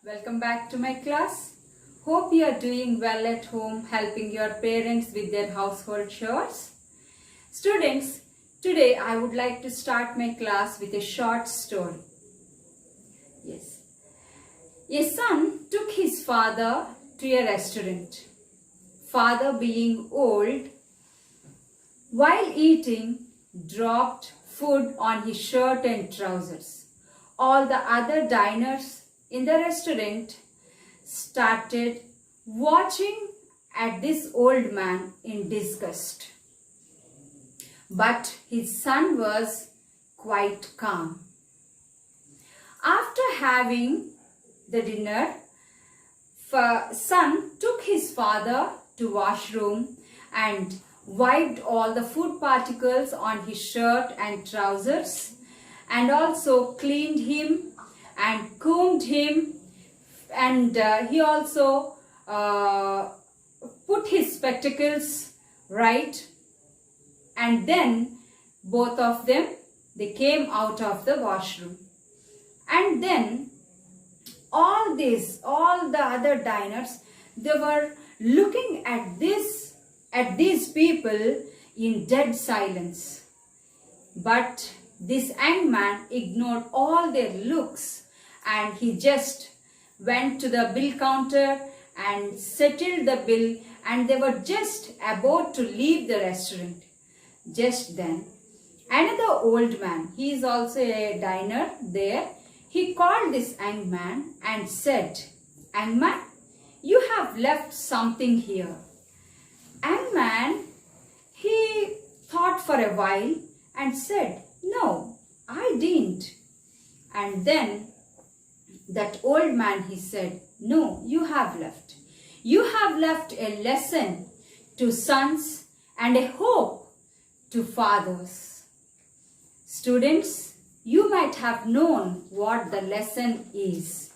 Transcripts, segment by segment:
Welcome back to my class. Hope you are doing well at home, helping your parents with their household chores. Students, today I would like to start my class with a short story. Yes. A son took his father to a restaurant. Father, being old, while eating, dropped food on his shirt and trousers. All the other diners in the restaurant started watching at this old man in disgust. But his son was quite calm. After having the dinner, son took his father to washroom and wiped all the food particles on his shirt and trousers, and also cleaned him and combed him, and he also put his spectacles right, and then both of them, they came out of the washroom. And then all the other diners, they were looking at these people in dead silence. But this young man ignored all their looks, and he just went to the bill counter and settled the bill, and they were just about to leave the restaurant. Just then, another old man, he is also a diner there, he called this young man and said, "Young man, you have left something here." Young man, he thought for a while and said, "No, I didn't." And then that old man, he said, "No, you have left. You have left a lesson to sons and a hope to fathers." Students, you might have known what the lesson is.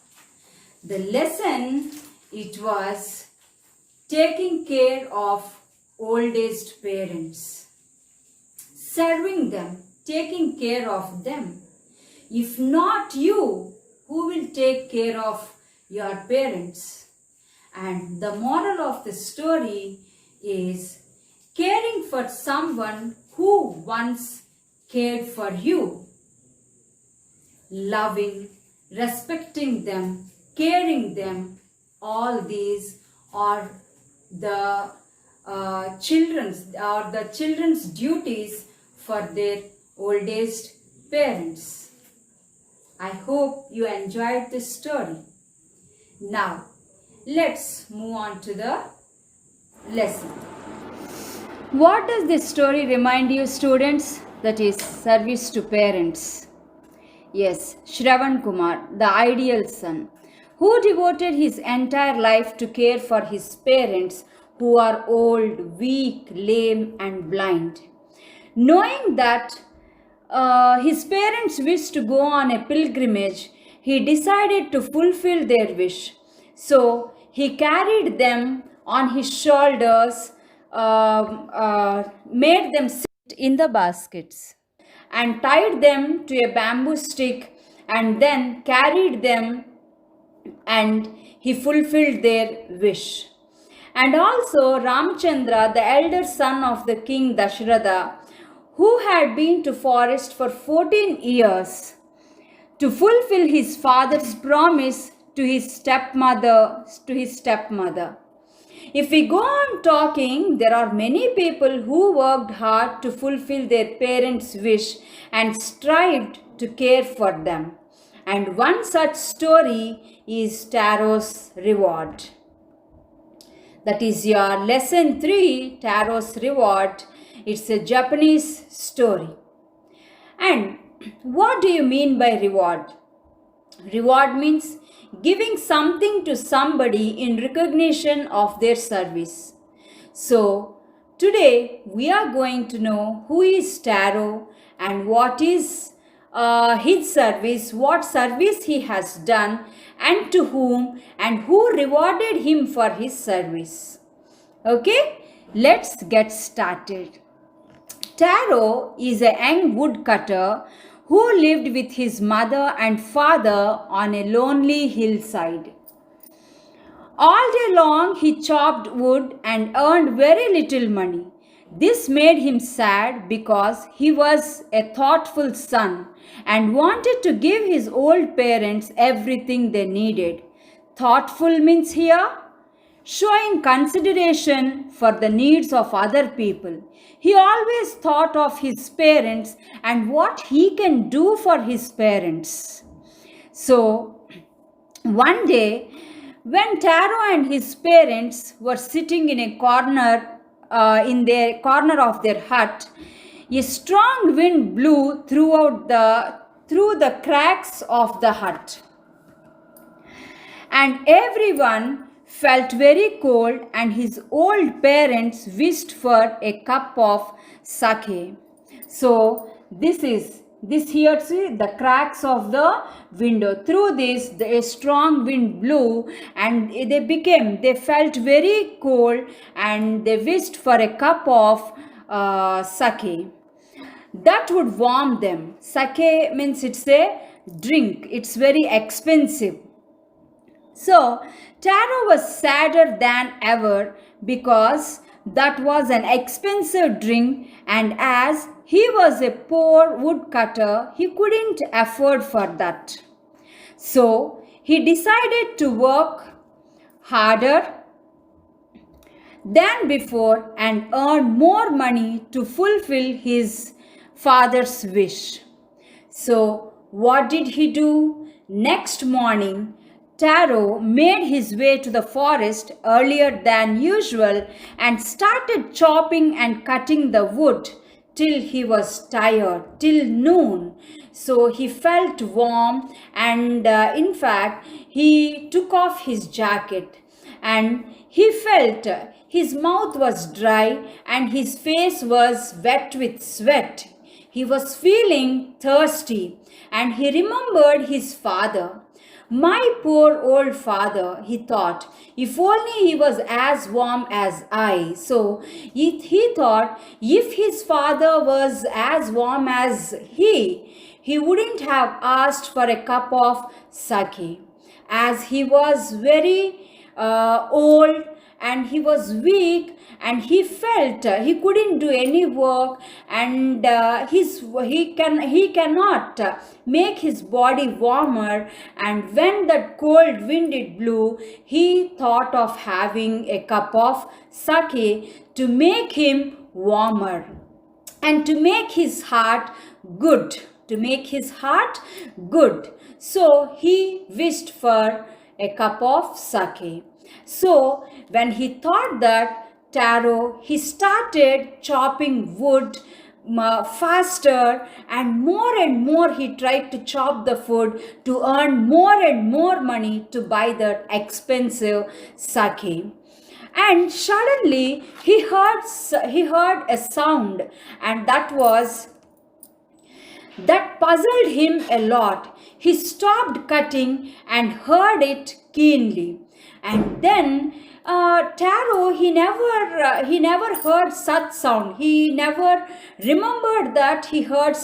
The lesson, it was taking care of old-aged parents, serving them, taking care of them. If not you, who will take care of your parents? And the moral of the story is caring for someone who once cared for you. Loving, respecting them, caring them, all these are the children's duties for their old-aged parents. I hope you enjoyed this story. Now, let's move on to the lesson. What does this story remind you, students? That is service to parents. Yes, Shravan Kumar, the ideal son, who devoted his entire life to care for his parents who are old, weak, lame and blind. Knowing that his parents wished to go on a pilgrimage, he decided to fulfill their wish. So he carried them on his shoulders, made them sit in the baskets, and tied them to a bamboo stick, and then carried them, and he fulfilled their wish. And also Ramchandra, the elder son of the king Dashratha, who had been to forest for 14 years to fulfill his father's promise to his stepmother. If we go on talking, there are many people who worked hard to fulfill their parents' wish and strived to care for them. And one such story is Taro'S Reward. That is your lesson 3, Taro'S Reward. It's a Japanese story. And what do you mean by reward? Reward means giving something to somebody in recognition of their service. So, today we are going to know who is Taro and what is his service, what service he has done, and to whom and who rewarded him for his service. Okay, let's get started. Taro is a young woodcutter who lived with his mother and father on a lonely hillside. All day long he chopped wood and earned very little money. This made him sad because he was a thoughtful son and wanted to give his old parents everything they needed. Thoughtful means here showing consideration for the needs of other people. He always thought of his parents and what he can do for his parents. So, one day, when Taro and his parents were sitting in a corner, in their corner of their hut, a strong wind blew through the cracks of the hut, and everyone felt very cold, and his old parents wished for a cup of sake. So this here, see the cracks of the window. Through this, a strong wind blew, and they felt very cold, and they wished for a cup of sake that would warm them. Sake means it's a drink. It's very expensive. So Taro was sadder than ever because that was an expensive drink, and as he was a poor woodcutter, he couldn't afford for that. So he decided to work harder than before and earn more money to fulfill his father's wish. So what did he do? Next morning, Taro made his way to the forest earlier than usual and started chopping and cutting the wood till he was tired, till noon. So he felt warm, and in fact he took off his jacket, and he felt his mouth was dry and his face was wet with sweat. He was feeling thirsty, and he remembered his father. My poor old father, he thought, if only he was as warm as I. So he thought if his father was as warm as he wouldn't have asked for a cup of sake. As he was very old and he was weak, and he felt he couldn't do any work, and he cannot make his body warmer, and when that cold wind it blew, he thought of having a cup of sake to make him warmer and to make his heart good, so he wished for a cup of sake. So when he thought that, Taro, he started chopping wood faster, and more he tried to chop the wood to earn more and more money to buy that expensive sake. And suddenly he heard a sound, and that puzzled him a lot. He stopped cutting and heard it keenly. And then Taro, he never heard such sound. He never remembered that he heard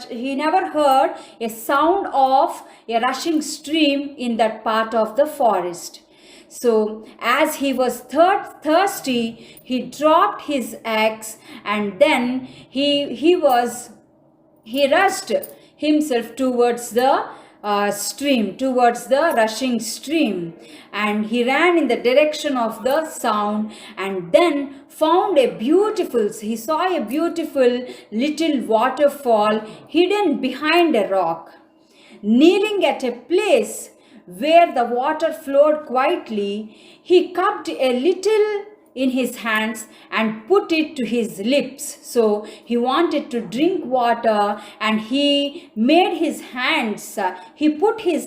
he never heard a sound of a rushing stream in that part of the forest. So as he was thirsty, he dropped his axe, and then he rushed himself towards the rushing stream, and he ran in the direction of the sound, and then he saw a beautiful little waterfall hidden behind a rock. Kneeling at a place where the water flowed quietly, he cupped a little in his hands and put it to his lips. So he wanted to drink water, and he put his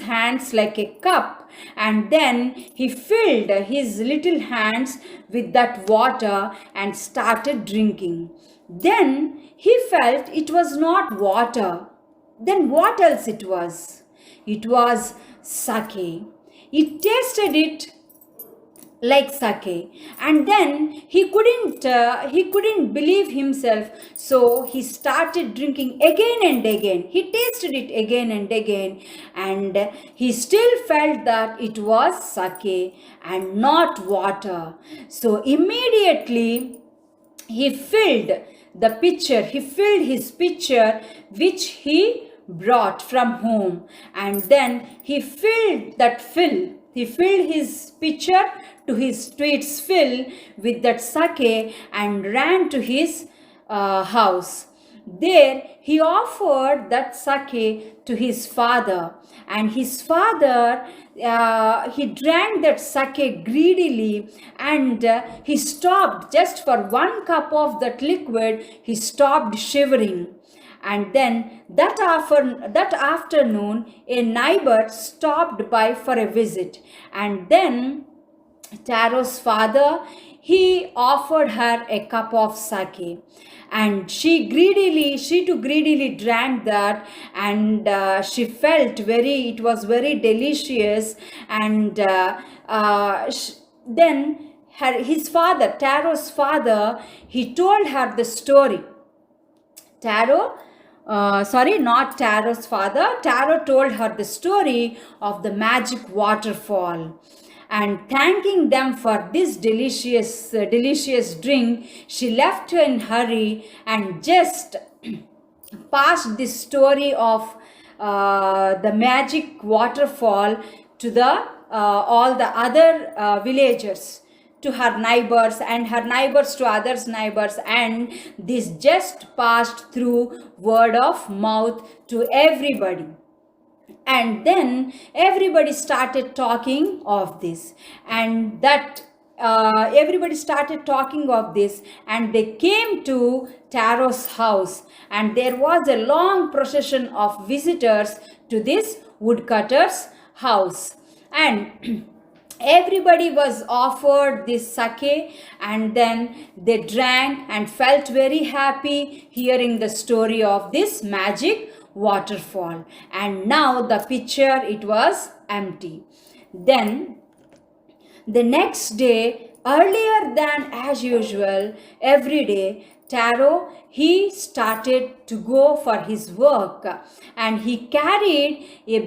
hands like a cup, and then he filled his little hands with that water and started drinking. Then he felt it was not water. Then what else it was? It was sake. He tasted it like sake. And then he couldn't believe himself, so he started drinking again and again. He tasted it again and again, and he still felt that it was sake and not water. So immediately he filled his pitcher which he brought from home, and then he filled his pitcher to its fill with that sake and ran to his house. There he offered that sake to his father, and his father he drank that sake greedily, and he stopped just for 1 cup of that liquid. He stopped shivering. And then that afternoon, a neighbor stopped by for a visit, and then Taro's father, he offered her a cup of sake, and she too greedily drank that, and she felt it was very delicious. And then his father, Taro's father, he told her the story. Not Taro's father. Taro told her the story of the magic waterfall. And thanking them for this delicious drink, she left in hurry and just passed this story of the magic waterfall to the all the other villagers, to her neighbors, and her neighbors to others' neighbors, and this just passed through word of mouth to everybody. And then everybody started talking of this, and and they came to Taro's house, and there was a long procession of visitors to this woodcutter's house, and everybody was offered this sake, and then they drank and felt very happy hearing the story of this magic waterfall. And now the pitcher, it was empty. Then the next day, earlier than as usual, every day, Taro, he started to go for his work, and he carried a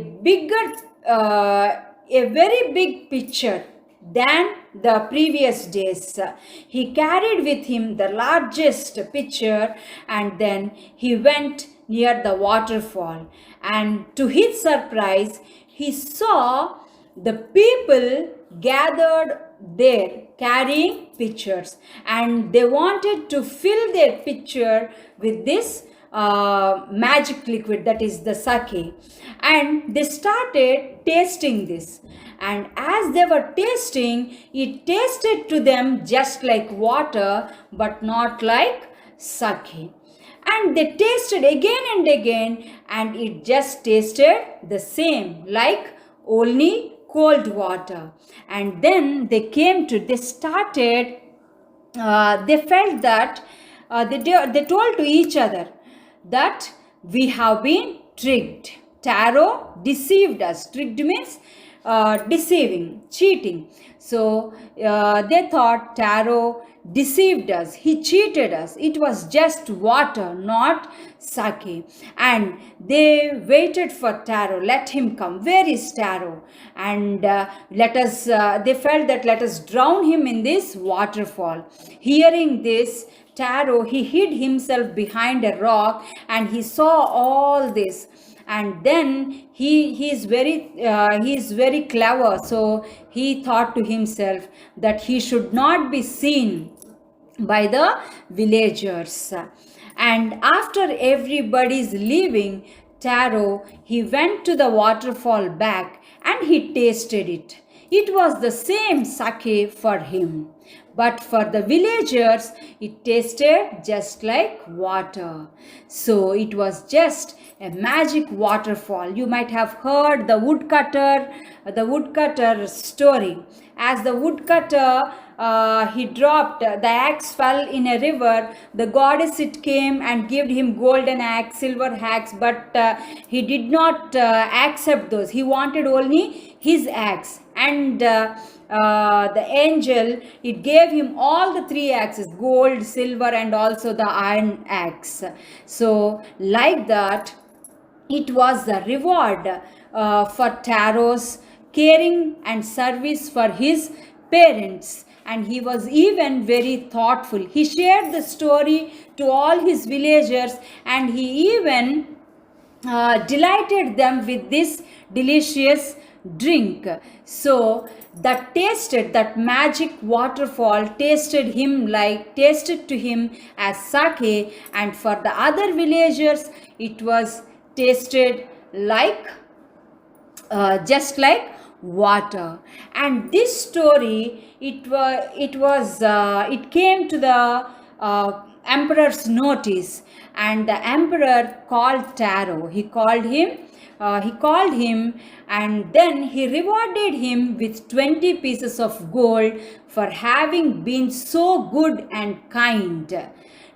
very big pitcher than the previous days. He carried with him the largest pitcher, and then he went near the waterfall, and to his surprise, he saw the people gathered there carrying pitchers, and they wanted to fill their pitcher with this magic liquid, that is the sake. And they started tasting this, and as they were tasting, it tasted to them just like water but not like sake. And they tasted again and again, and it just tasted the same, like only cold water. And then they felt that they told to each other that we have been tricked. Taro deceived us. Tricked means deceiving, cheating. So they thought Taro deceived us, he cheated us, it was just water, not sake. And they waited for Taro, let him come, where is Taro? And they felt that let us drown him in this waterfall. Hearing this, Taro, he hid himself behind a rock, and he saw all this. And then he is very clever, so he thought to himself that he should not be seen by the villagers. And after everybody's leaving, Taro, he went to the waterfall back, and he tasted it. It was the same sake for him, but for the villagers, it tasted just like water. So it was just a magic waterfall. You might have heard the woodcutter story. As the woodcutter he dropped, the axe fell in a river. The goddess it came and gave him golden axe, silver axe, but he did not accept those. He wanted only his axe. And the angel, it gave him all the three axes, gold, silver, and also the iron axe. So like that, it was the reward for Taro's caring and service for his parents. And he was even very thoughtful. He shared the story to all his villagers, and he even delighted them with this delicious drink. So that magic waterfall tasted to him as sake, and for the other villagers it was tasted like just like water. And this story, it came to the emperor's notice, and the emperor called Taro. He called him, and then he rewarded him with 20 pieces of gold for having been so good and kind,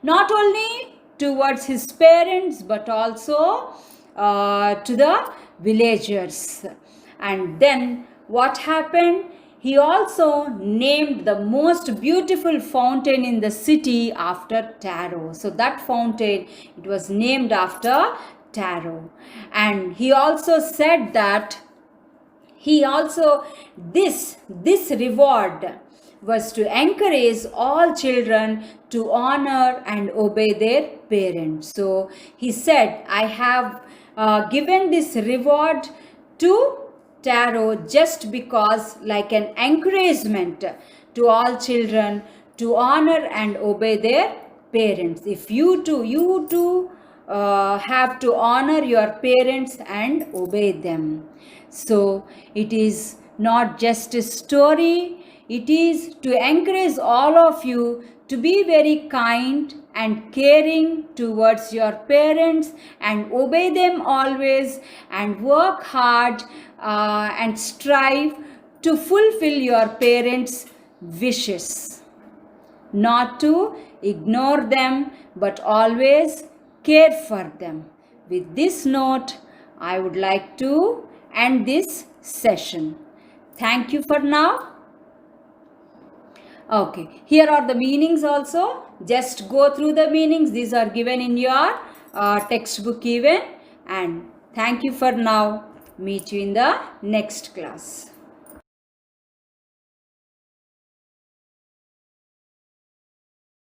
not only towards his parents but also to the villagers. And then what happened? He also named the most beautiful fountain in the city after Taro. So that fountain, it was named after Taro. And he also said that this reward was to encourage all children to honor and obey their parents. So he said, I have given this reward to Taro just because, like an encouragement to all children to honor and obey their parents. If you too have to honor your parents and obey them. So it is not just a story, it is to encourage all of you to be very kind and caring towards your parents and obey them always, and work hard and strive to fulfill your parents' wishes. Not to ignore them, but always care for them. With this note, I would like to end this session. Thank you for now. Okay, here are the meanings also. Just go through the meanings. These are given in your textbook even. And thank you for now. Meet you in the next class.